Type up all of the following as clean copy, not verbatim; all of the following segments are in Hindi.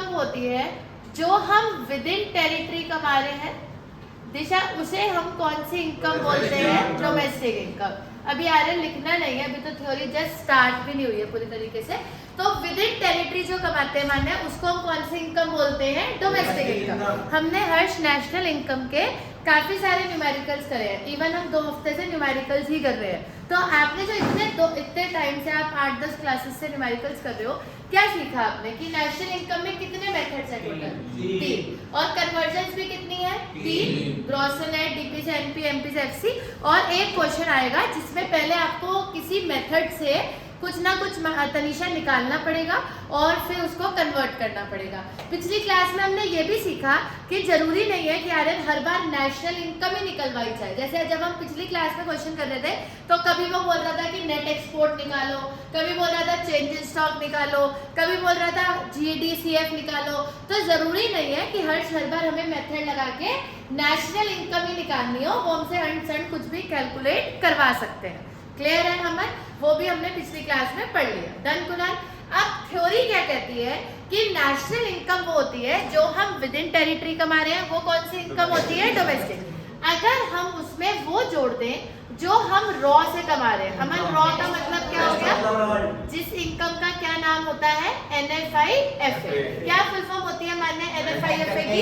इनकम होती है जो हम विद इन टेरिटरी कमा रहे हैं, दिशा, उसे हम कौन सी इनकम बोलते हैं? Domestic income. अभी आर्यन लिखना नहीं है, अभी तो थ्योरी जस्ट स्टार्ट भी नहीं हुई है पूरी तरीके से। तो विद इन टेरिटरी जो कमाते हैं मान्य, उसको हम कौन सी इनकम बोलते हैं? Domestic income. हमने हर्ष नेशनल इनकम के काफी सारे न्यूमेरिकल्स करे हैं, इवन हम 2 हफ्ते से न्यूमेरिकल्स ही कर रहे हैं। तो आपने जो इतने टाइम से आप 8-10 क्लासेस से न्यूमेरिकल्स कर रहे हो, क्या सीखा आपने कि नेशनल इनकम में कितने मेथड्स हैं? टोटल 3, और कन्वर्जन्स भी कितनी है? 3, ग्रॉस से नेट, डीपी से एनपी, एमपी से एफसी। और एक क्वेश्चन आएगा जिसमें पहले आपको किसी मेथड से कुछ ना कुछ तनिशा निकालना पड़ेगा और फिर उसको कन्वर्ट करना पड़ेगा। पिछली क्लास में हमने ये भी सीखा कि जरूरी नहीं है कि आर्यन हर बार नेशनल इनकम ही निकलवाई जाए। जैसे जब हम पिछली क्लास में क्वेश्चन कर रहे थे तो कभी वो बोल रहा था कि नेट एक्सपोर्ट निकालो, कभी बोल रहा था चेंज इन स्टॉक निकालो, कभी बोल रहा था जीडीसीएफ निकालो। तो जरूरी नहीं है कि हर बार हमें मेथड लगा के नेशनल इनकम ही निकालनी हो, वो हमसे अनसन कुछ भी कैलकुलेट करवा सकते हैं। क्लियर है हमन? वो भी हमने पिछली क्लास में पढ़ लिया। डन कुणाल? अब थ्योरी क्या कहती है कि नेशनल इनकम वो होती है जो हम विद इन टेरिटरी कमा रहे हैं, वो कौन सी इनकम होती है? डोमेस्टिक। अगर हम उसमें वो जोड़ दें जो हम रॉ से कमा रहे हैं, हमन रॉ का मतलब क्या हो गया? जिस इनकम का क्या नाम होता है? NFIFA। क्या फुल फॉर्म होती है मान्य NFIFA की?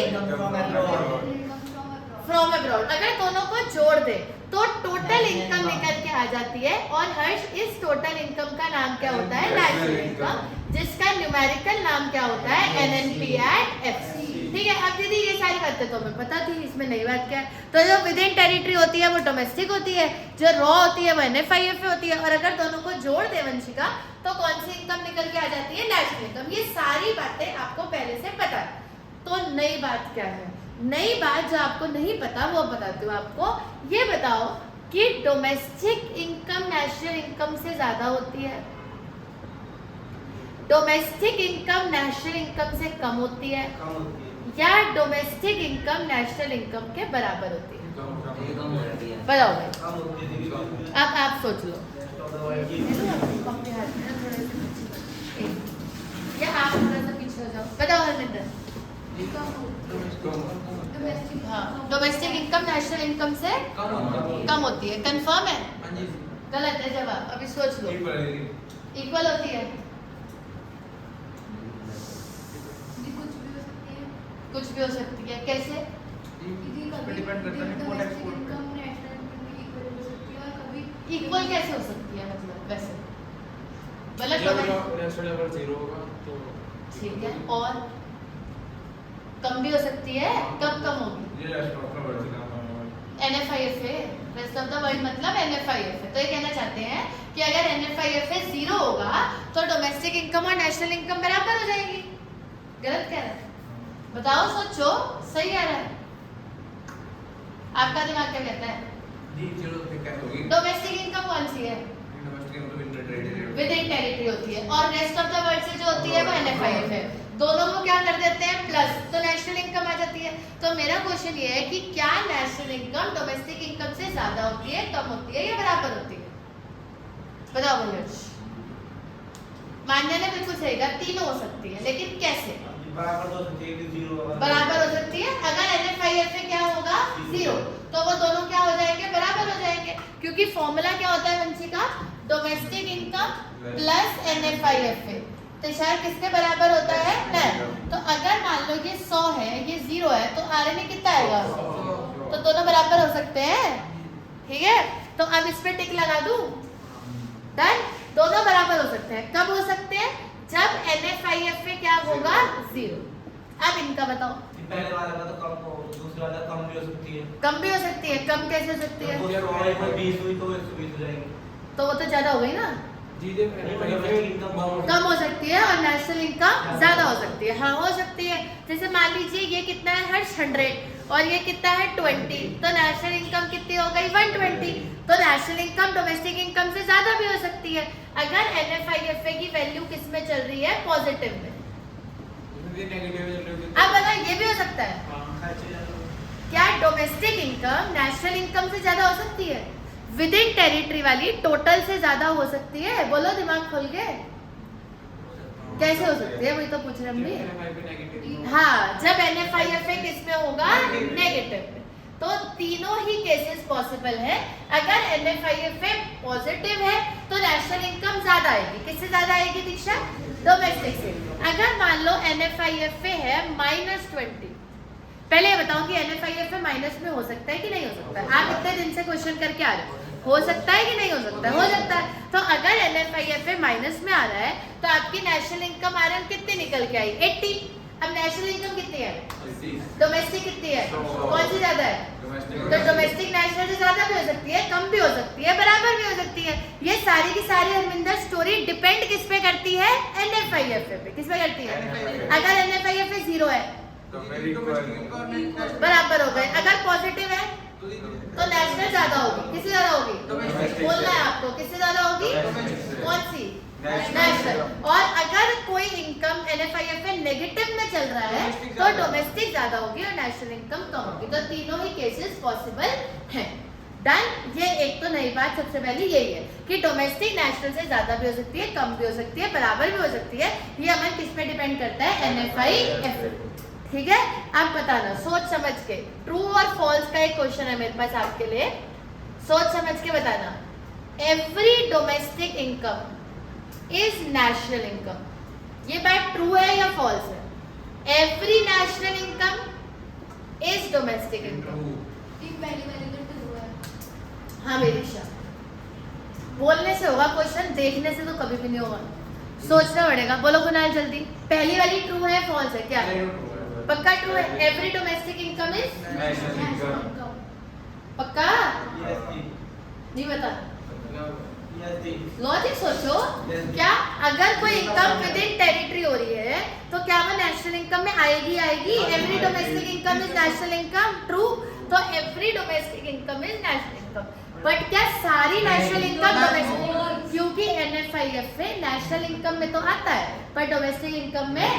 From abroad. अगर दोनों को जोड़ दे तो टोटल इनकम निकल के आ जाती है, और हर्ष इस टोटल इनकम का नाम क्या होता है? नेशनल इनकम, जिसका न्यूमेरिकल नाम क्या होता है? NNP@FC। ठीक है, अब दीदी ये सारी बातें तो हमें पता थी, इसमें नई बात क्या है? तो जो विद इन टेरिटरी होती है वो डोमेस्टिक होती है, जो रॉ होती है वो NFIFA होती है, और अगर दोनों को जोड़ दे वंशिका तो कौन सी इनकम निकल के आ जाती है? National income. ये सारी बातें आपको पहले से पता है। तो नई बात क्या है? नई बात जो आपको नहीं पता वो बताती हूँ आपको। ये बताओ कि डोमेस्टिक इनकम नेशनल इनकम से ज्यादा होती है, डोमेस्टिक इनकम नेशनल इनकम से कम होती है, या डोमेस्टिक इनकम नेशनल इनकम के बराबर होती है? बताओ भाई, अब आप सोच लो। या आप थोड़ा सा पीछे हो जाओ। बताओ हरमिंदर। हाँ, डोमेस्टिक इनकम नेशनल इनकम से कम होती है। कंफर्म है? गलत है जवाब। अभी सोच लो। इक्वल होती है? कुछ भी हो सकती है। कैसे? इक्वल कैसे हो सकती है? मतलब वैसे ठीक है, और कम भी हो सकती है। कब कम होगी? NFIFA, rest of the world मतलब NFIFA। तो ये कहना चाहते हैं कि अगर NFIFA 0 होगा तो डोमेस्टिक इनकम और नेशनल इनकम बराबर हो जाएगी। गलत कह रहा है? बताओ, सोचो, सही कह रहा है? आपका दिमाग क्या कहता है? डोमेस्टिक इनकम कौन सी है? विद इन टेरिटरी होती है, और रेस्ट ऑफ द वर्ल्ड से जो होती है वो NFIFA है। दोनों को क्या कर देते हैं? प्लस, तो नेशनल इनकम आ जाती है। तो मेरा क्वेश्चन ये है कि क्या नेशनल इनकम डोमेस्टिक इनकम से ज्यादा होती है, कम होती है, या बराबर होती है? बताओ भैया। मान्य ने बिल्कुल सही कहा, तीनों हो सकती है, लेकिन कैसे? बराबर हो सकती है। अगर NFIFA क्या होगा? 0, तो वो दोनों क्या हो जाएंगे? बराबर हो जाएंगे, क्योंकि फॉर्मूला क्या होता है Vanshika? Domestic income plus NFIFA। तो शायद किसके बराबर होता है? 10। तो अगर मान लो ये 100 है, ये 0 है, तो RNA कितना आएगा? तो दोनों बराबर हो सकते हैं। ठीक है, तो अब इस पे टिक लगा दूं। डन? दोनों बराबर हो सकते हैं। कब हो सकते हैं? जब NFIFA क्या होगा? 0। अब इनका बताओ। पहले वाला का तो कम हो, दूसरा वाला कम भी हो सकती है। कम भी हो सकती है। कम कैसे हो सकती है? 20 हुई तो 120 हो जाएगी। तो वो तो ज्यादा हो गई ना। कम हो सकती है और नेशनल इनकम ज्यादा हो सकती है। हाँ, हो सकती है। जैसे मान लीजिए ये कितना है? हर 100 और ये कितना है? 20। तो नेशनल इनकम कितनी हो गई? 120। तो नेशनल इनकम डोमेस्टिक इनकम से ज्यादा भी हो सकती है अगर NFIFA की वैल्यू किस में चल रही है? पॉजिटिव में। अब बताओ, ये भी हो सकता है। क्या डोमेस्टिक इनकम नेशनल इनकम से ज्यादा हो सकती है? विद इन टेरिटरी वाली टोटल से ज्यादा हो सकती है? बोलो दिमाग खोल के। कैसे हो सकती है, वही तो पूछ रहे हम भी। हाँ, जब NFIFA किसमें होगा, नेगेटिव में। तो तीनों ही केसेस पॉसिबल है। अगर NFIFA पॉजिटिव है तो नेशनल इनकम ज्यादा आएगी। किससे ज्यादा आएगी दीक्षा, डोमेस्टिक से। अगर मान लो NFIFA है -20, पहले ये बताओ कि NFIFA माइनस में हो सकता है कि नहीं हो सकता है? आप इतने दिन से क्वेश्चन करके आ रहे हो सकता है कि नहीं हो सकता है? हो सकता है। तो अगर NFIFA माइनस में आ रहा है तो आपकी नेशनल इनकम RN कितनी निकल के आई, 80। अब नेशनल इनकम कितनी है, डोमेस्टिक कितनी है, कौन सी ज्यादा है? तो डोमेस्टिक नेशनल से ज्यादा भी हो सकती है, कम भी हो सकती है, बराबर भी हो सकती है। ये सारी की सारी हरमिंदर स्टोरी डिपेंड किस पे करती है, NFIFA पे। किस पे करती है? अगर NFIFA 0 है तो मेरी बराबर हो गए। अगर पॉजिटिव है तो नेशनल ज्यादा होगी। किससे ज्यादा होगी, बोलना है आपको, किससे ज्यादा होगी, कौन सी, नेशनल। और अगर कोई इनकम NFIFA नेगेटिव में चल रहा है तो डोमेस्टिक ज्यादा होगी और नेशनल इनकम कम होगी। तो तीनों ही केसेस पॉसिबल हैं। डन। ये एक तो नई बात सबसे पहली यही है कि डोमेस्टिक नेशनल से ज्यादा भी हो सकती है, कम भी हो सकती है, बराबर भी हो सकती है। ये हमें किस पे डिपेंड करता है, NFIFA। ठीक है, आप बताना सोच समझ के। ट्रू और फॉल्स का एक क्वेश्चन है मेरे पास आपके लिए, सोच समझ के बताना। Every domestic income is national income, ये बात ट्रू है या फॉल्स है? Every national income is domestic income. हाँ मेरी शाह, बोलने से होगा क्वेश्चन, देखने से तो कभी भी नहीं होगा, सोचना पड़ेगा। बोलो कुणाल जल्दी, पहली वाली ट्रू है फॉल्स है, क्या है? पक्का ट्रू है। Every domestic income is national income. पक्का नहीं बता, लॉजिक सोचो। क्या अगर कोई इनकम विद इन टेरिटरी हो रही है तो क्या वो नेशनल इनकम में आएगी? आएगी। Every domestic income is national income, true. तो every domestic income is national income. But क्या सारी नेशनल इनकम डोमेस्टिक, क्योंकि NFIFA नेशनल इनकम में तो आता है पर डोमेस्टिक इनकम में,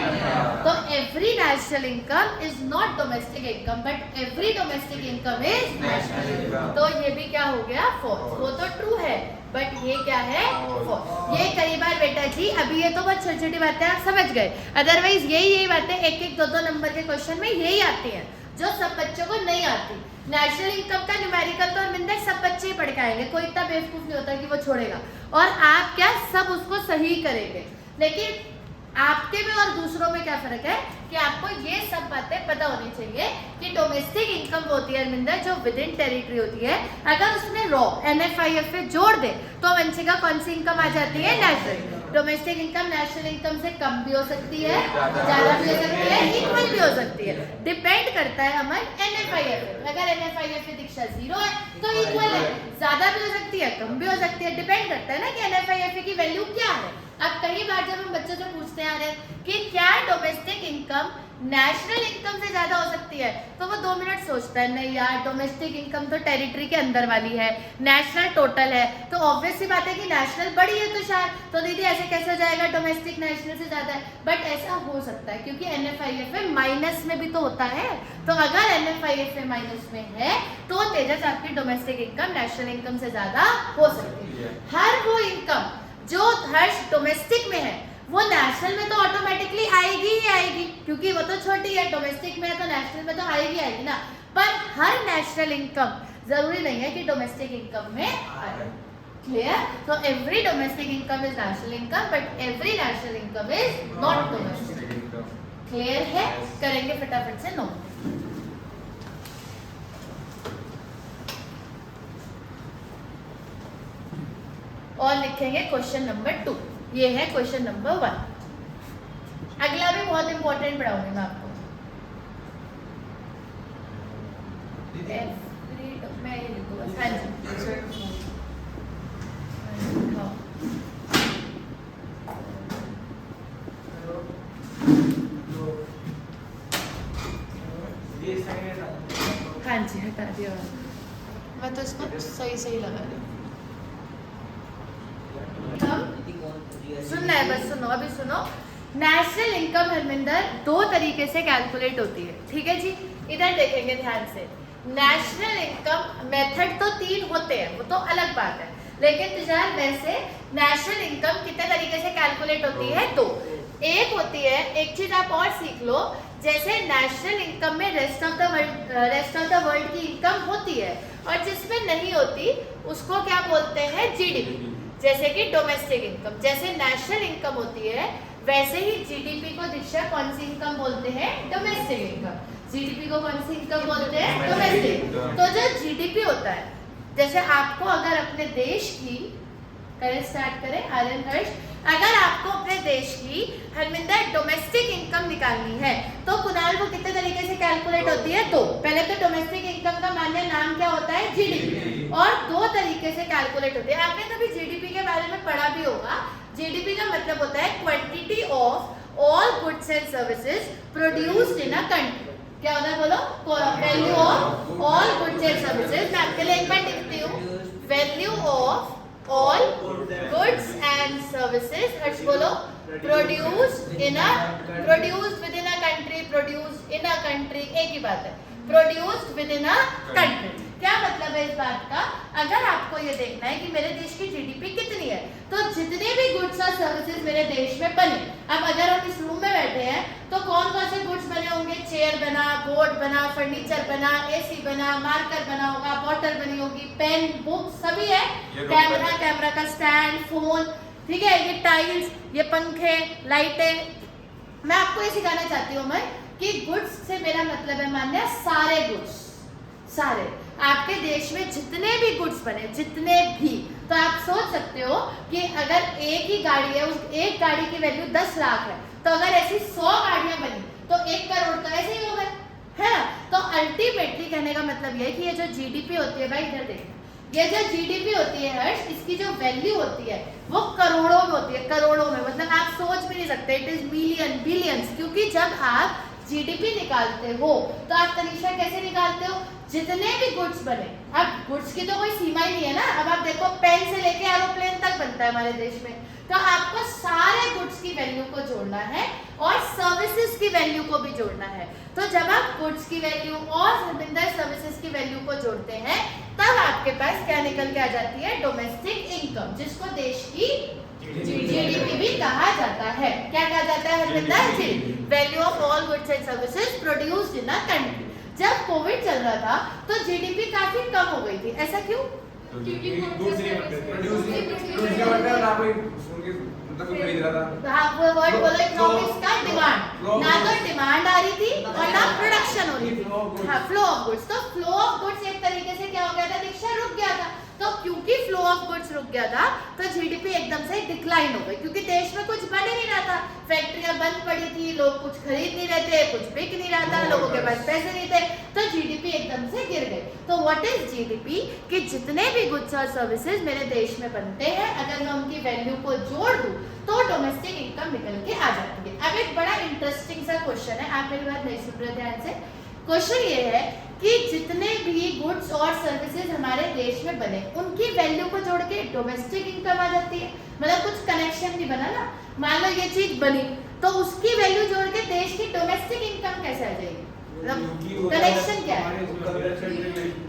तो every national income is not domestic income but every domestic income is national income. तो ये भी क्या हो गया, फॉल्स। वो तो ट्रू है बट ये क्या है, फॉल्स। ये कई बार बेटा जी, अभी ये तो बहुत छोटी छोटी बातें आप समझ गए, अदरवाइज यही बातें एक एक दो नंबर के क्वेश्चन में यही आती हैं जो सब बच्चों को नहीं आती। नेशनल इनकम का न्यूमेरिकल तो मिंदर सब बच्चे ही पढ़ के आएंगे, कोई इतना बेवकूफ नहीं होता कि वो छोड़ेगा, और आप क्या सब उसको सही करेंगे। लेकिन आपके में और दूसरों में क्या फर्क है कि आपको ये सब बातें पता होनी चाहिए कि डोमेस्टिक इनकम होती है अरविंदर जो विद इन टेरिटरी होती है, अगर उसमें रॉ NFIFA जोड़ दे तो वंशिका कौन सी इनकम आ जाती है, national. Domestic income national income से कम भी हो सकती है, ज्यादा भी हो सकती है, इक्वल भी हो सकती है, डिपेंड करता है हमारे NFIFA। अगर NFIFA दीक्षा 0 है तो इक्वल है, ज्यादा भी हो सकती है, कम भी हो सकती है, डिपेंड करता है ना कि NFIFA की वैल्यू क्या है। अब कई बार जब हम बच्चों से पूछते आ रहे हैं कि क्या डोमेस्टिक इनकम नेशनल इनकम से ज्यादा हो सकती है, तो वो 2 मिनट सोचता है, नहीं यार डोमेस्टिक इनकम तो टेरिटरी के अंदर वाली है, नेशनल टोटल है, तो ऑब्वियस सी बात है कि नेशनल बड़ी है तुषार, तो दीदी ऐसे कैसे हो जाएगा, डोमेस्टिक नेशनल से ज्यादा है। बट ऐसा हो सकता है क्योंकि NFIFA माइनस में भी तो होता है, तो अगर NFIFA माइनस में है तो तेजस आपकी डोमेस्टिक इनकम नेशनल इनकम से ज्यादा हो सकती है। हर वो इनकम जो हर्ष डोमेस्टिक में है वो नेशनल में तो ऑटोमेटिकली आएगी ही आएगी, क्योंकि वो तो छोटी है, डोमेस्टिक में है तो नेशनल में तो आएगी आएगी ना। पर हर नेशनल इनकम जरूरी नहीं है कि डोमेस्टिक इनकम में आए। क्लियर? तो every domestic income is national income but every national income is not domestic income. Clear है? करेंगे फटाफट से नो। और लिखेंगे क्वेश्चन नंबर 2, ये है क्वेश्चन नंबर 1। अगला भी बहुत इंपॉर्टेंट पढ़ाऊंगी मैं आपको। मैं ये लिखूंगा, हाँ जी हाँ जी हटा दिया, मैं तो इसको सही लगा रही हूँ। सुनना है बस, सुनो अभी सुनो। नेशनल इनकम हरमिंदर 2 तरीके से कैलकुलेट होती है, ठीक है जी, इधर देखेंगे ध्यान से। नेशनल इनकम मेथड तो 3 होते हैं, वो तो अलग बात है, लेकिन तुझार वैसे नेशनल इनकम कितने तरीके से कैलकुलेट होती है, 2। एक होती है, एक चीज आप और सीख लो, जैसे नेशनल इनकम में रेस्ट ऑफ द वर्ल्ड की इनकम होती है और जिसमें नहीं होती उसको क्या बोलते हैं, जीडीपी। जैसे कि डोमेस्टिक इनकम, जैसे नेशनल इनकम होती है वैसे ही जीडीपी को दीक्षा कौन सी इनकम बोलते हैं, डोमेस्टिक इनकम। जीडीपी को कौन सी इनकम बोलते हैं, डोमेस्टिक। तो जो जीडीपी होता है, जैसे आपको अगर अपने देश की, करें स्टार्ट करें आर्यन हर्ष, अगर आपको अपने देश की हरमिंदर डोमेस्टिक इनकम निकालनी है तो कुणाल वो कितने तरीके से कैलकुलेट होती है, दो। पहले तो डोमेस्टिक इनकम का मान्य नाम क्या होता है, जीडीपी, और दो तरीके से कैलकुलेट होती है। आपने कभी जीडीपी के बारे में पढ़ा भी होगा। जीडीपी का मतलब होता है quantity of all goods and services produced in a country. क्या होता है बोलो, value of all goods and services. मैं आपके लिए एक बार लिखती हूँ, value of all goods and services, हर्ष बोलो, produced within a country, produced in a country, एक ही बात है, produced within a country। क्या मतलब है इस बात का, अगर आपको ये देखना है कि मेरे देश की जीडीपी कितनी है तो जितने भी गुड्स और सर्विसेज मेरे देश में बने, अब अगर हम इस रूम में बैठे हैं तो कौन कौन से गुड्स बने होंगे, चेयर बना, बोर्ड बना, फर्नीचर बना, एसी बना, मार्कर बना होगा, बॉटल बनी होगी, पेन, बुक सभी है, कैमरा का स्टैंड, फोन, ठीक है, ये टाइल्स, ये पंखे, लाइटें। मैं आपको ये सिखाना चाहती हूँ मैं कि गुड्स से मेरा मतलब है मान्य सारे गुड्स, सारे आपके देश में जितने भी गुड्स बने, जितने भी, तो आप सोच सकते हो कि अगर एक ही गाड़ी है, उस एक गाड़ी की वैल्यू 10 लाख है, तो अगर ऐसी 100 गाड़ियां बनी तो 1 करोड़ तो ऐसे ही हो गए, है ना। तो अल्टीमेटली कहने का मतलब ये है कि ये जो जीडीपी होती है, भाई इधर देखना, ये जो जीडीपी होती है हर्ष, इसकी जो वैल्यू होती है वो करोड़ों में होती है, करोड़ों में, मतलब आप सोच भी नहीं सकते, इट इज मिलियन, बिलियंस। क्योंकि जब आप जीडीपी निकालते हो तो आप तनीषा कैसे निकालते हो, जितने भी गुड्स बने, अब गुड्स की तो कोई सीमा ही नहीं है ना। अब आप देखो पेन से लेके एरोप्लेन तक बनता है हमारे देश में, तो आपको सारे गुड्स की वैल्यू को जोड़ना है और सर्विसेज की वैल्यू को भी जोड़ना है। तो जब आप गुड्स की वैल्यू और सर्विसेज की वैल्यू को जोड़ते हैं तब आपके पास क्या निकल के आ जाती है, डोमेस्टिक इनकम, जिसको देश की जीडीपी भी कहा जाता है। क्या कहा जाता है Harvinder ji, value of all goods and services produced in a country. जब कोविड चल रहा था तो जीडीपी काफी कम हो गई थी, ऐसा क्यों, क्योंकि दूसरी खरीद रहा था। हाँ, वो वर्ड बोलो, इकोनॉमिक्स का डिमांड, ना तो डिमांड आ रही थी और ना प्रोडक्शन हो रही थी। हाँ, फ्लो ऑफ गुड्स, तो फ्लो ऑफ गुड्स एक तरीके से क्या हो गया था दीक्षा, रुक गया था। तो क्योंकि फ्लो ऑफ गुड्स रुक गया था तो जीडीपी एकदम से डिक्लाइन हो गई, क्योंकि देश में कुछ बन ही नहीं रहा था, फैक्ट्रियां बंद पड़ी थी, लोग कुछ खरीद नहीं रहे थे, कुछ बिक नहीं रहा था, लोगों के पास पैसे नहीं थे, तो जीडीपी एकदम से गिर गई। तो व्हाट इज जीडीपी, कि जितने भी गुड्स और सर्विसेज मेरे देश में बनते हैं अगर मैं उनकी वैल्यू को जोड़ दूं तो डोमेस्टिक इनकम निकल के आ जाती है। अब एक बड़ा इंटरेस्टिंग सा क्वेश्चन है, आप मेरी बात नहीं सुन रहे ध्यान से। क्वेश्चन ये है कि जितने भी गुड्स और सर्विसेज हमारे देश में बने उनकी वैल्यू को जोड़ के डोमेस्टिक इनकम आ जाती है। मतलब कुछ कनेक्शन नहीं बना ना, मान लो ये चीज बनी तो उसकी वैल्यू जोड़ के देश की डोमेस्टिक इनकम कैसे आ जाएगी, मतलब कनेक्शन क्या है।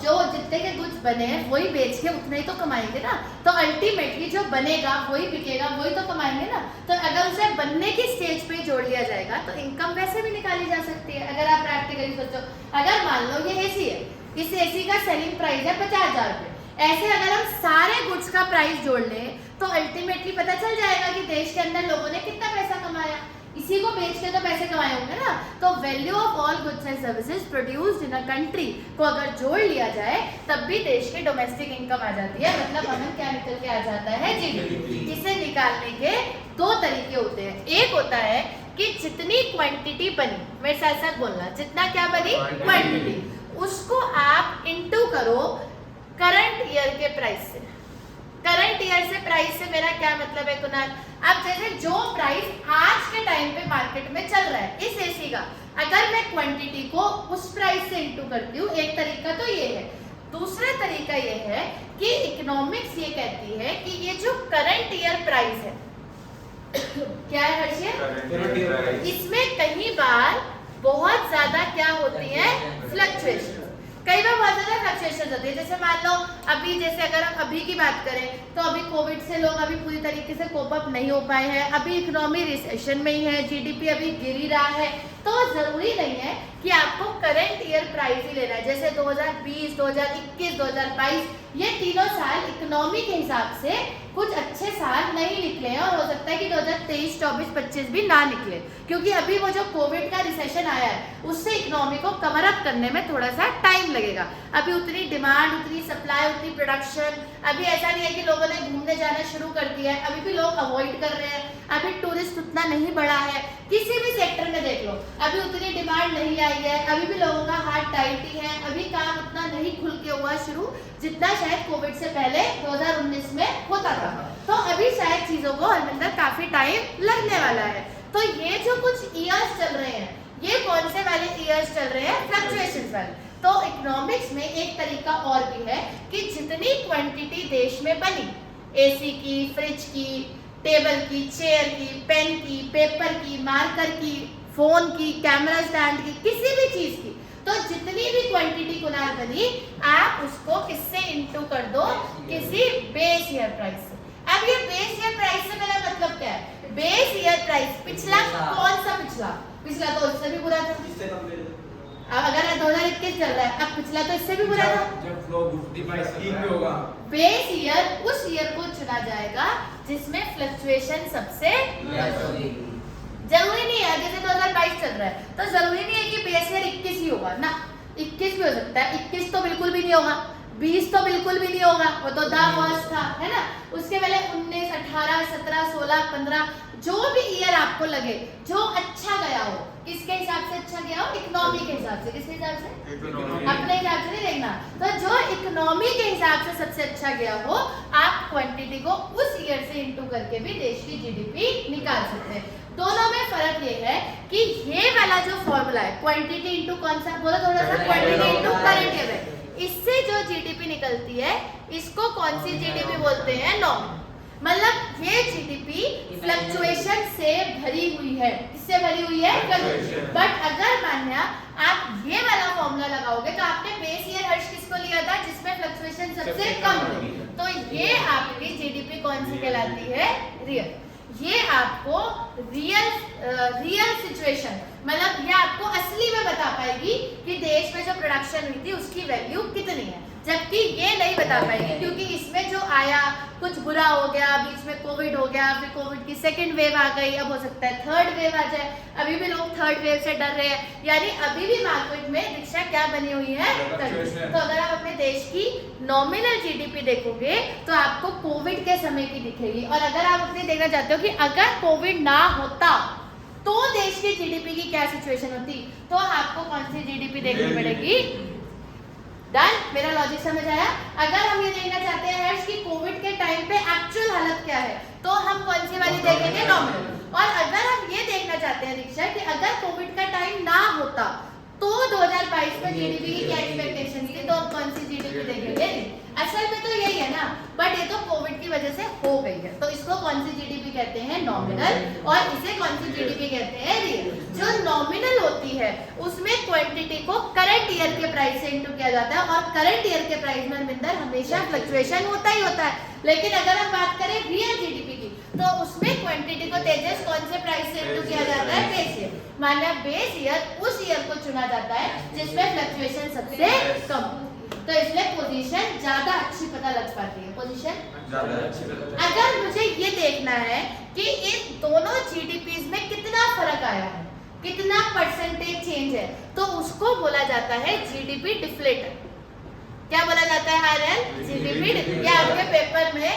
जो जितने के गुड्स बने हैं वही बेच के उतने ही तो कमाएंगे ना, तो अल्टीमेटली जो बनेगा वही बिकेगा, वही तो कमाएंगे ना। तो अगर उसे बनने की स्टेज पे जोड़ लिया जाएगा तो इनकम वैसे भी निकाली जा सकती है। अगर आप प्रैक्टिकली सोचो, अगर मान लो ये एसी है, इस एसी का सेलिंग प्राइस है 50,000 रुपए, ऐसे अगर हम सारे गुड्स का प्राइस जोड़ लें तो अल्टीमेटली पता चल जाएगा कि देश के अंदर लोगों ने कितना पैसा कमाया, इसी को बेच के तो पैसे कमाए होंगे ना। तो value of all goods and services produced in a country को अगर जोड़ लिया जाए तब भी देश की डोमेस्टिक इनकम आ जाती है, मतलब हमें क्या निकल के आ जाता है, जीडीपी। इसे निकालने के दो तरीके होते हैं, एक होता है कि जितनी क्वांटिटी बनी, मेरे साथ साथ बोलना, जितना क्या बनी क्वांटिटी, उसको आप इनटू करो करंट ईयर के प्राइस से। करंट ईयर से प्राइस से मेरा क्या मतलब है कुणाल, अब जैसे जो प्राइस आज के टाइम पे मार्केट में चल रहा है इस एसी का, अगर मैं क्वांटिटी को उस प्राइस से इंटू करती हूँ, एक तरीका तो ये है। दूसरा तरीका ये है कि इकोनॉमिक्स ये कहती है कि ये जो करंट ईयर प्राइस है क्या है हर्षिया, इसमें कई बार बहुत ज्यादा क्या होती है, फ्लक्चुएशन। कई बार बहुत ज्यादा फ्लक्चुएशन होती है। जैसे मान लो अभी, जैसे अगर हम अभी की बात करें तो अभी कोविड से लोग अभी पूरी तरीके से कोप अप नहीं हो पाए हैं, अभी इकोनॉमी रिसेशन में ही है, जीडीपी अभी गिर ही रहा है। तो जरूरी नहीं है कि आपको करंट ईयर प्राइस ही लेना है। जैसे 2020, 2021, 2022 ये तीनों साल इकोनॉमी के हिसाब से कुछ अच्छे साल नहीं निकले हैं और हो सकता है कि 2023, 24, 25 भी ना निकले, क्योंकि अभी वो जो कोविड का रिसेशन आया है उससे इकोनॉमी को कवर अप करने में थोड़ा सा टाइम लगेगा। अभी उतनी डिमांड, उतनी सप्लाई, उतनी प्रोडक्शन, अभी ऐसा नहीं है कि लोगों ने घूमने जाना शुरू कर दिया है, अभी भी लोग अवॉइड कर रहे हैं, अभी टूरिस्ट उतना नहीं बढ़ा है। किसी भी सेक्टर में देख लो, अभी उतनी डिमांड नहीं आई है, अभी भी लोगों का हाथ टाइट ही है, अभी काम उतना नहीं खुल के हुआ शुरू जितना शायद कोविड से पहले 2019 में होता था। तो अभी शायद चीजों को हरमिंदर काफी टाइम लगने वाला है। तो ये जो कुछ ईयर्स चल रहे हैं, ये कौन से वाले ईयर्स चल रहे हैं? फ्लक्चुएशन वाले। तो इकोनॉमिक्स में एक तरीका और भी है कि जितनी क्वांटिटी देश में बनी, एसी की, फ्रिज की, टेबल की, चेयर की, पेन की, पेपर की, मार्कर की, फोन की, कैमरा स्टैंड की, किसी भी चीज की, तो जितनी भी क्वांटिटी कुनाल बनी, आप उसको किससे इंटू कर दो? किसी बेस ईयर प्राइस से। अब ये बेस ईयर प्राइस से मेरा मतलब क्या है? बेस ईयर प्राइस पिछला कौन सा? पिछला तो उससे भी बुरा था। अब अगर 2021 चल रहा है, अब पिछला तो इससे भी बुरा था। जब फ्लो 55 पे होगा, बेस ईयर उस ईयर को चुना जाएगा जिसमें फ्लक्चुएशन सबसे जरूरी नहीं है। जैसे 2022 चल रहा है तो जरूरी नहीं है कि बेस ईयर 21 ही होगा ना, 21 भी हो सकता है, 21 तो बिल्कुल भी नहीं होगा, 20 तो बिल्कुल भी नहीं होगा, वो तो द वर्स्ट था, है ना। उसके पहले 19, 18, 17, 16, 15 जो भी ईयर आपको लगे, जो अच्छा गया हो, किसके हिसाब से अच्छा गया हो? इकोनॉमी के हिसाब से। किसके हिसाब से? अपने हिसाब से नहीं देखना। तो जो इकोनॉमी के हिसाब से सबसे अच्छा गया हो, आप क्वांटिटी को उस ईयर से इंटू करके भी देश की जीडीपी निकाल सकते हैं। दोनों में फर्क ये है कि ये वाला जो फॉर्मूला है, क्वांटिटी इंटू कौन सा बोलो थोड़ा सा, क्वांटिटी इंटू करंट ईयर, इससे जो जीडीपी निकलती है इसको कौन सी जीडीपी बोलते हैं? नॉमिनल। मतलब ये जीडीपी फ्लक्चुएशन से भरी हुई है। किससे भरी हुई है? बट अगर मान्या आप ये वाला फॉर्मूला लगाओगे तो आपने बेस ईयर हर्ष किसको लिया था? जिसमें फ्लक्चुएशन सबसे कम थी। तो ये आपकी जीडीपी कौन सी कहलाती है? रियल। ये आपको रियल सिचुएशन, मतलब ये आपको असली में बता पाएगी कि देश में जो प्रोडक्शन हुई थी उसकी वैल्यू कितनी है, जबकि ये नहीं बता पाएगी क्योंकि इसमें जो आया कुछ बुरा हो गया, बीच में कोविड हो गया, फिर कोविड की सेकंड वेव आ गई, अब हो सकता है थर्ड वेव आ जाए, अभी भी लोग थर्ड वेव से डर रहे हैं, यानी अभी भी मार्केट में रिक्शा क्या बनी हुई है? तो अगर आप अपने देश की नॉमिनल जीडीपी देखोगे तो आपको कोविड के समय की दिखेगी, और अगर आप अपने देखना चाहते हो कि अगर कोविड ना होता तो देश की जीडीपी की क्या सिचुएशन होती, तो आपको कौन सी जीडीपी देखनी पड़ेगी? डन? मेरा लॉजिक समझ आया? अगर हम ये देखना चाहते हैं हर्ष कि कोविड के टाइम पे एक्चुअल हालत क्या है, तो हम कौन सी वाली देखेंगे? नॉमिनल। और अगर हम ये देखना चाहते हैं दीक्षा कि अगर कोविड का टाइम ना होता तो 2022 में जीडीपी की क्या एक्सपेक्टेशन थी, तो कौन सी जीडीपी देखेंगे? असल में तो यही है ना, बट ये तो कोविड की वजह से हो गई है, तो इसको कौन सी जीडीपी कहते हैं? नॉमिनल। और इसे कौन सी जीडीपी कहते हैं? रियल। जो नॉमिनल होती है उसमें क्वांटिटी को करंट ईयर के प्राइस से इंटू किया जाता है, और करंट ईयर के प्राइस में अंदर हमेशा फ्लक्चुएशन होता ही होता है। लेकिन अगर हम बात करें रियल जीडीपी की, तो उसमें क्वांटिटी को तेजस कौन से प्राइस से इंटू किया जाता है? Base year. माना बेस ईयर उस ईयर को चुना जाता है जिसमें फ्लक्चुएशन सबसे कम, तो इसलिए पोजीशन ज्यादा अच्छी पता लग पाती है। पोजीशन ज्यादा अच्छी पता लग। अगर मुझे ये देखना है कि इन दोनों जीडीपीज में कितना फर्क आया है, कितना परसेंटेज चेंज है, तो उसको बोला जाता है जीडीपी डिफ्लेटर। क्या बोला जाता है आर्यन? जीडीपी। ये आपके पेपर में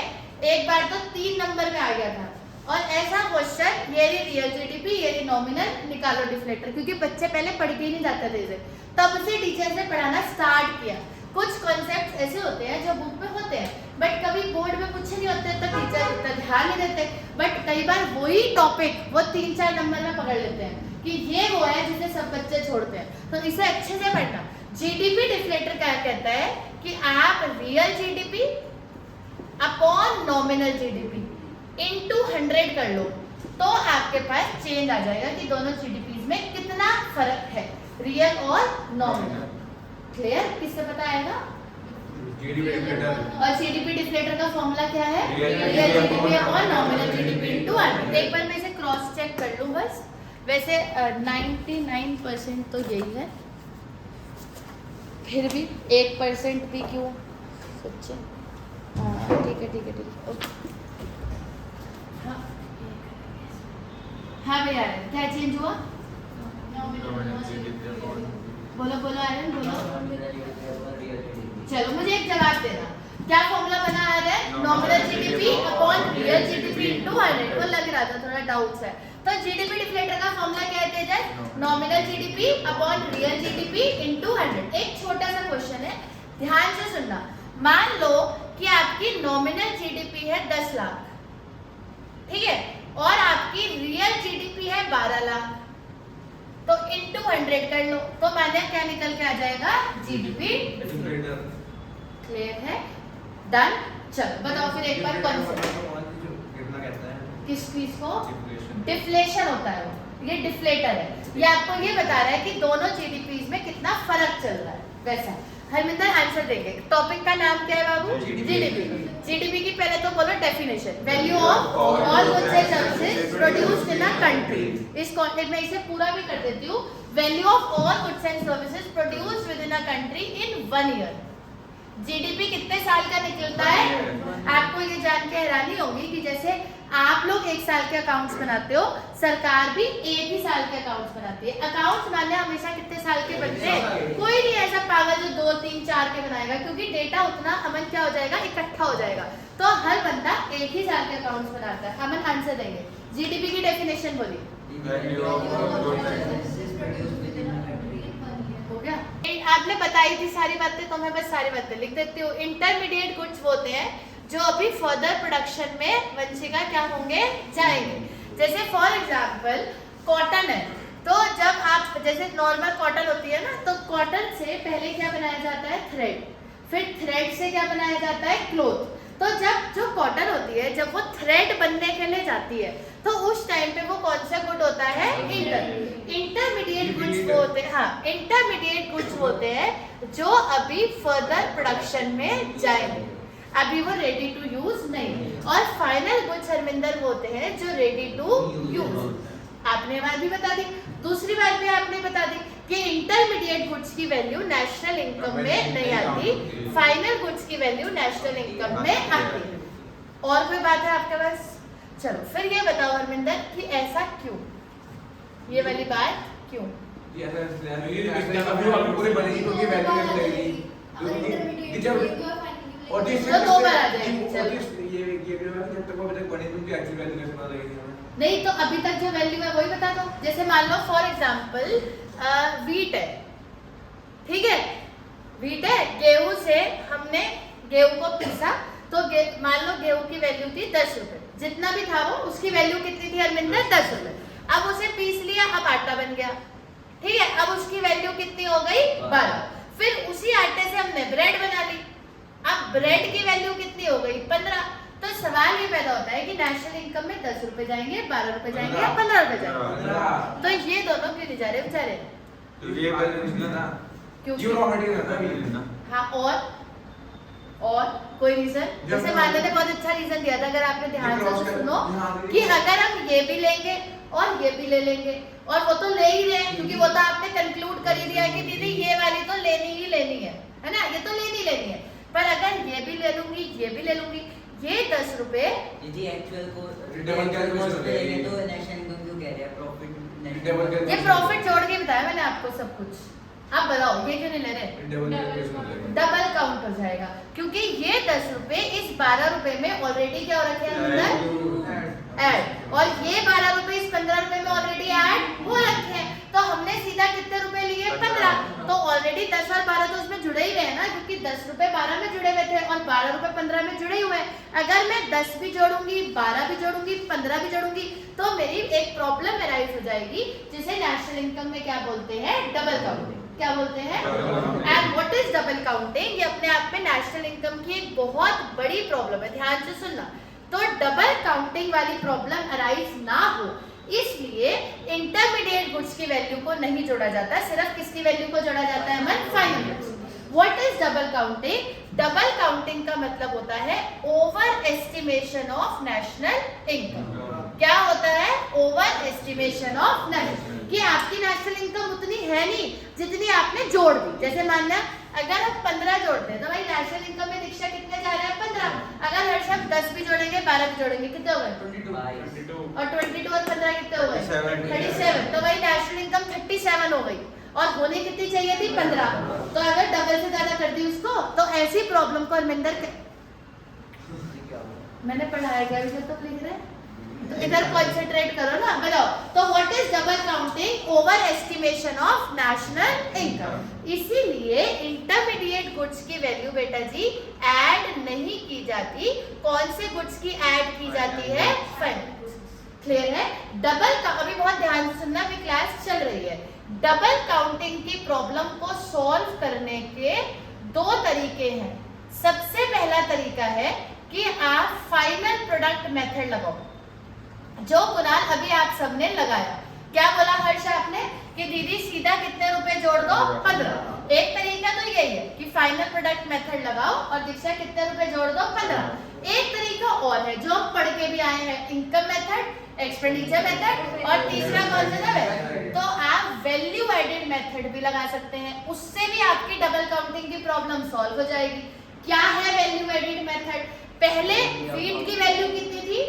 एक बार तो 3 नंबर में आ गया था, और ऐसा क्वेश्चन, ये रियल जीडीपी, ये नॉमिनल, निकालो डिफ्लेटर, क्योंकि बच्चे पहले पढ़ के ही नहीं जाते थे इसे, तब से टीचर ने पढ़ाना स्टार्ट किया। कुछ कॉन्सेप्ट ऐसे होते हैं जो बुक में होते हैं बट कभी बोर्ड में कुछ नहीं होते, तो टीचर इतना ध्यान नहीं देते, बट कई बार वही टॉपिक वो 3-4 नंबर में पकड़ लेते हैं कि ये वो है जिसे सब बच्चे छोड़ते हैं, तो इसे अच्छे से पढ़ना। जीडीपी डिफ्लेटर क्या कहता है कि आप real GDP upon nominal GDP into 100 कर लो, तो आपके पास चेंज आ जाएगा कि दोनों जीडीपी में कितना फर्क है, रियल और नॉमिनल। क्लियर? किससे पता आएगा? GDP deflator. और जीडीपी डिफ्लेटर का फॉर्मूला क्या है? Real real GDP upon nominal GDP into 100। एक बार मैं इसे क्रॉस चेक कर लूं बस। वैसे 99% तो यही है, फिर भी 1% भी क्यों? सच्चे हाँ ठीक है ठीक है ठीक है ओके। हाँ भैया क्या चेंज हुआ? बोलो बोलो आर्यन बोलो। चलो मुझे एक जवाब देना, क्या फॉर्मूला बना आ रहा है? Nominal GDP upon real GDP into 100। वो लग रहा था थोड़ा डाउट्स है, तो जीडीपी डिफ्लेटर का फॉर्मूला क्या है जाए? Nominal GDP upon real GDP into 100। एक छोटा सा क्वेश्चन है, ध्यान से सुनना। मान लो कि आपकी नॉमिनल जीडीपी है 10 लाख, ठीक है, और आपकी रियल जीडीपी है 12 लाख, तो इनटू 100 कर लो, तो माने क्या निकल के आ जाएगा? GDP deflator. क्लियर है? डन। चलो बताओ फिर एक बार कॉन्सेप्ट। कितना कहता है? किस चीज को? डिफ्लेशन। डिफ्लेशन होता है वो, ये डिफ्लेटर है। ये आपको ये बता रहा है कि दोनों जीडीपीज में कितना फर्क चल रहा है। वैसा हरमिंदर आंसर देंगे। टॉपिक का नाम क्या है बाबू? जीडीपी। जीडीपी की पहले तो बोलो definition, value of all goods and services produced in a country. इस कॉन्टेक्स्ट में इसे पूरा भी कर देती हूँ। Value of all goods and services produced with in a country in 1 year. GDP कितने साल का निकलता है? आपको ये जान के हैरानी होगी कि जैसे आप लोग 1 साल के अकाउंट्स बनाते हो, सरकार भी 1 ही साल के अकाउंट्स बनाती है। अकाउंट्स बनाने हमेशा कितने साल के बनते हैं? कोई नहीं ऐसा पागल जो 2, 3, 4 के बनाएगा, क्योंकि डेटा उतना अमन क्या हो जाएगा? इकट्ठा हो जाएगा। तो हर बंदा 1 ही साल के अकाउंट्स बनाता है। अमन आंसर देंगे। जीडीपी की डेफिनेशन बोली। हो गया? आपने बताई थी सारी बातें, तो मैं बस सारी बातें लिख देती हूँ। इंटरमीडिएट गुड्स होते हैं जो अभी फर्दर प्रोडक्शन में वंशिका क्या होंगे? जाएंगे। जैसे फॉर एग्जांपल कॉटन है, तो जब आप जैसे नॉर्मल कॉटन होती है ना, तो कॉटन से पहले क्या बनाया जाता है? थ्रेड। फिर थ्रेड से क्या बनाया जाता है? क्लोथ। तो जब जो कॉटन होती है, जब वो थ्रेड बनने के लिए जाती है, तो उस टाइम पे वो कौन सा गुड होता है? इंटरमीडिएट गुड्स वो होते हैं। हाँ, इंटरमीडिएट गुड्स होते हैं जो अभी फर्दर प्रोडक्शन में जाएंगे, अभी वो रेडी टू यूज नहीं। और फाइनल गुड्स हरमिंदर होते हैं जो रेडी टू यूज। आपने बात भी बता दी। दूसरी बात भी आपने बता दी कि इंटरमीडिएट गुड्स की वैल्यू नेशनल इनकम में नहीं आती, फाइनल गुड्स की वैल्यू नेशनल इनकम में आती है। और कोई बात है आपके पास? चलो फिर ये बताओ हरमिंदर कि ऐसा क्यों? ये वाली बात क्यों? ये ऐसा अभी वाली पूरी बनेगी क्योंकि वैल्यू कैसे लगेगी? क्योंकि जब और तो 2 बार आ जाएगी। चलो ये जब तक वो अभी तक बनी क्योंकि एक्चुअल वैल्यू कैसे पता लगेगी हमें? नहीं, तो अभी तक जो वैल्यू है वही बता दो। जैसे मान लो फॉर एग्जांपल वीट है, ठीक है, वीट है, गेहूं से हमने गेहूं को पीसा, तो मान लो गेहूं की वैल्यू थी 10 रुपए, जितना भी था वो, उसकी वैल्यू कितनी थी हरमिंदर? 10 रुपए। अब उसे पीस लिया, अब आटा बन गया, ठीक है, अब उसकी वैल्यू कितनी हो गई? 12। फिर उसी आटे से हमने ब्रेड बना ली, अब ब्रेड की वैल्यू कितनी हो गई? 15। तो सवाल ये पैदा होता है कि नेशनल इनकम में 10 रुपए जाएंगे, 12 रुपए जाएंगे या 15 रुपए जाएंगे? तो ये दोनों क्यों नहीं जा रहे बेचारे? तो ये वैल्यू ना क्योंकि ये रॉ मटेरियल रहता है ना। हाँ, और कोई रीजन? जैसे मान्य ने बहुत अच्छा रीजन दिया था, अगर आपने ध्यान से सुनो, कि अगर हम ये भी लेंगे और ये भी ले लेंगे, और वो तो ले ही रहे हैं, क्योंकि वो तो आपने कंक्लूड कर ही दिया कि दीदी ये वाली तो लेनी ही लेनी है ना, ये तो लेनी है। पर अगर ये भी ले लूंगी, ये भी ले लूंगी, ये 10 रुपए जी एक्चुअल को डबल कैलकुलेशन पे लेंगे तो नेशनल इनकम क्यों कह रहे हैं? प्रॉफिट ये प्रॉफिट जोड़ के बताया मैंने आपको सब कुछ। अब बताओ ये क्यों नहीं ले रहे? डबल काउंट हो जाएगा, क्योंकि ये 10 रुपए इस 12 रुपए में ऑलरेडी क्या हो रखे हैं अंदर? ऐड। और ये 12 रुपए इस 15 रुपए में ऑलरेडी ऐड हो रखे हैं। तो हमने सीधा कितने रुपए लिए? 15। तो ऑलरेडी 10 और 12 तो उसमें जुड़े ही हुए हैं ना, क्योंकि 10 रुपए 12 में जुड़े हुए थे और 12 रुपए 15 में जुड़े हुए हैं। अगर मैं 10 भी जोड़ूंगी, 12 भी जोड़ूंगी, 15 भी जोड़ूंगी, तो मेरी एक प्रॉब्लम अराइज हो जाएगी, जिसे नेशनल इनकम में क्या बोलते हैं? Double counting. क्या बोलते हैं? And what is double counting? ये अपने आप में नेशनल इनकम की एक बहुत बड़ी प्रॉब्लम है, ध्यान से सुनना। तो डबल काउंटिंग वाली प्रॉब्लम अराइज ना हो, इसलिए इंटरमीडिएट गुड्स की वैल्यू को नहीं जोड़ा जाता, सिर्फ किसकी वैल्यू को जोड़ा जाता है? Final goods. What is double counting? Double counting का मतलब होता है over estimation of national income. क्या होता है? ओवर एस्टिमेशन ऑफ नेशनल, कि आपकी नेशनल इनकम उतनी है नहीं जितनी आपने जोड़ दी। जैसे मानना अगर हम 15 जोड़ते हैं तो भाई नेशनल इनकम में दीक्षा कितने जा रहे हैं? 15। अगर हर शब्द 10 भी जोड़ेंगे 12 भी जोड़ेंगे कितने हो गए? 22 और 22 और 15 कितने हो गए? 37। तो भाई नेशनल इनकम 37 हो गई और होने कितनी चाहिए थी? 15। तो अगर डबल से ज्यादा कर दी उसको, तो ऐसी प्रॉब्लम को हरमिंदर मैंने पढ़ाया गया विषय तो लिख रहे हैं, तो इधर कंसंट्रेट करो ना। बताओ तो what is double counting? Over estimation of national income. इसीलिए इंटरमीडिएट गुड्स की वैल्यू बेटा जी ऐड नहीं की जाती। कौन से गुड्स की ऐड की जाती है? फाइनल। क्लियर है? डबल का अभी बहुत ध्यान से सुनना, अभी क्लास चल रही है। डबल काउंटिंग की प्रॉब्लम को सॉल्व करने के दो तरीके हैं। सबसे पहला तरीका है कि आप फाइनल प्रोडक्ट मेथड लगाओ, जो कुणाल अभी आप सबने लगाया। क्या बोला हर्ष आपने? कि दीदी सीधा कितने रुपए जोड़ दो? 15। एक तरीका तो यही है कि फाइनल प्रोडक्ट मेथड लगाओ और दीक्षा कितने रुपए जोड़ दो? 15। एक तरीका और है जो हम पढ़ के भी आए हैं, इनकम मेथड, एक्सपेंडिचर मेथड, और तीसरा कौन सा है? तो आप वैल्यू एडेड मेथड भी लगा सकते हैं, उससे भी आपकी डबल काउंटिंग की प्रॉब्लम सॉल्व हो जाएगी। क्या है वैल्यू एडेड मेथड? पहले फीट की वैल्यू कितनी थी?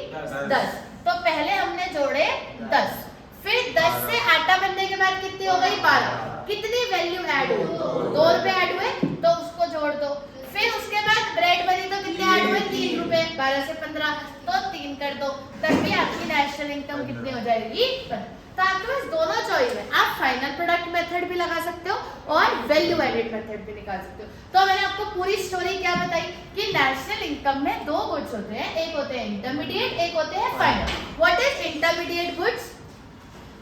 10। तो पहले हमने जोड़े 10, फिर 10 से आटा बनने के बाद कितनी हो गई? 12। कितनी वैल्यू ऐड हुई? 2 रुपए ऐड हुए, तो उसको जोड़ दो। फिर उसके बाद ब्रेड बनी तो कितने ऐड हुए? 3 रुपए। 12 से 15 तो 3 कर दो, तब भी आपकी नेशनल इनकम कितनी हो जाएगी? 15। तो आपके पास दोनों चॉइस है, आप फाइनल प्रोडक्ट मेथड भी लगा सकते हो और वैल्यू एडेड मेथड भी निकाल सकते हो। तो मैंने आपको पूरी स्टोरी क्या बताई कि नेशनल इनकम में दो गुड्स होते हैं, एक होते हैं इंटरमीडिएट, एक होते हैं final. What is intermediate goods?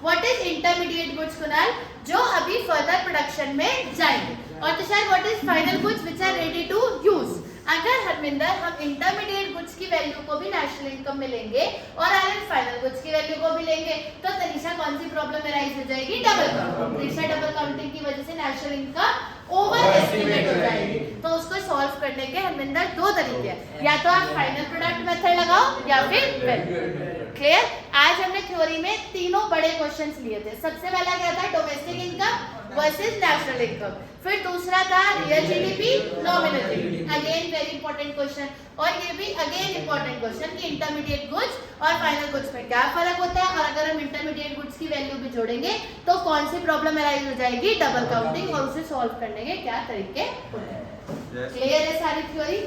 What is intermediate goods Kunal? जो अभी फर्दर प्रोडक्शन में जाएंगे। और तो शायद what is final goods which are ready to use. अगर हरमिंदर हम इंटरमीडिएट गुड्स की वैल्यू को भी नेशनल इनकम में लेंगे और अगर फाइनल गुड्स की वैल्यू को भी लेंगे, तो तनिषा कौन सी प्रॉब्लम अराइज हो जाएगी? Double counting. Tanisha double counting की वजह से नेशनल इनकम ओवर एस्टिमेट हो जाएगी। तो उसको सॉल्व करने के हरमिंदर दो तरीके हैं, या तो आप फाइनल प्रोडक्ट मेथड लगाओ या फिर वैल्यू। क्लियर? आज हमने थ्योरी में तीनों बड़े क्वेश्चंस लिए थे। सबसे पहला क्या था? Domestic income versus national income. फिर दूसरा था real GDP, nominal GDP. Again very important question. और ये भी अगेन इंपॉर्टेंट क्वेश्चन कि इंटरमीडिएट गुड्स और फाइनल गुड्स में क्या फर्क होता है, और अगर हम इंटरमीडिएट गुड्स की वैल्यू भी जोड़ेंगे तो कौन सी प्रॉब्लम अराइज हो जाएगी? Double counting. और उसे सॉल्व करने के क्या तरीके होते हैं। क्लियर है सारी थ्योरी?